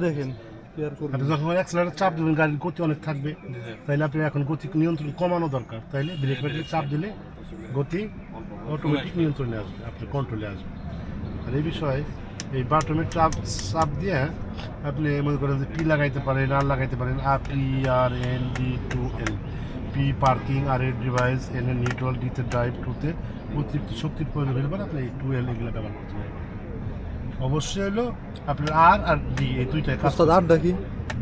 দেখেন আপনি যখন অ্যাক্সেলারেটর চাপ দেবেন গাড়ির গতি অনেক থাকবে, তাইলে আপনি এখন গতি নিয়ন্ত্রণ কমানো দরকার, তাইলে ব্রেক প্যাডেলে চাপ দিলে গতি অটোমেটিক নিয়ন্ত্রণে আসবে, আপনার কন্ট্রোলে আসবে। আর এই বিষয়ে এই বাটনের চাপ দিয়ে আপনি মনে করেন যে পি লাগাইতে পারেন, আর লাগাইতে পারেন PRND2L, পি পার্কিং, আর এর ডিভাইস, এন এ নিউট্রাল, ডিতে ড্রাইভ, টুতে অতিরিক্ত শক্তির প্রয়োজন হলে পরে আপনি এই 2L এগুলো ব্যবহার করতে পারেন। অবশ্যই হলো আপনার আর ডি এই দুইটাই কাজ। আর দেখি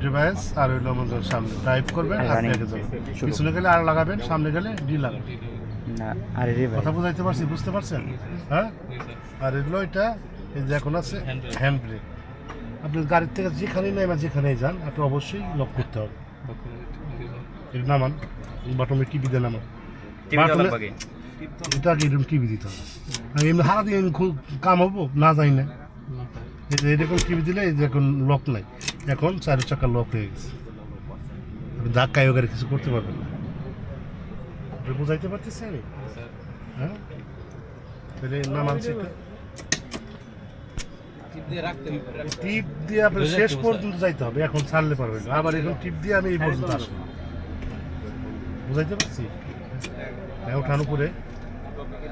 ডিভাইস আর হইলো আমাদের সামনে ড্রাইভ করবেন আর ব্যাকে যাবেন, পিছনে গেলে আর লাগাবেন, সামনে গেলে ডি লাগাবেন। না আরে রে ভাই, কথা বুঝাইতে পারছি? বুঝতে পারছেন? হ্যাঁ। আর এগুলো এটা এই যে এখন আছে হ্যান্ড ব্রেক। আপনার গাড়ির থেকে যেখানেই নেই বা যেখানেই যান আপনি অবশ্যই লক করতে হবে। এটা নামান বাটমে টিভি দিয়ে নামান, এটা আগে এরকম টিভি দিতে হবে। আমি এমনি হারা দিয়ে কাম হবো না, যাই না। এরকম টিভি দিলে এই যে এখন লক নাই, এখন 4 চাকা লক হয়ে গেছে, আপনি ধাক্কায় গাড়ি কিছু করতে পারবেন না। আপনি বুঝাইতে পারতেছি আমি? হ্যাঁ, তাহলে নামান সেটা টিপ দিয়ে আপনি শেষ পর্যন্ত যাইতে হবে, এখন ছাড়লে পারবেন না। আবার এখন টিপ দিয়ে আমি এই পর্যন্ত আসবো, বুঝাইতে পারছি? হ্যাঁ, ওঠান উপরে।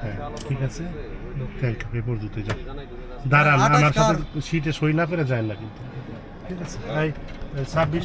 হ্যাঁ ঠিক আছে, থ্যাংক ইউ। এই পর্যন্ত যান, দাঁড়ান, আমার সাথে সিটে সই না করে যায় না কিন্তু। ঠিক আছে, 26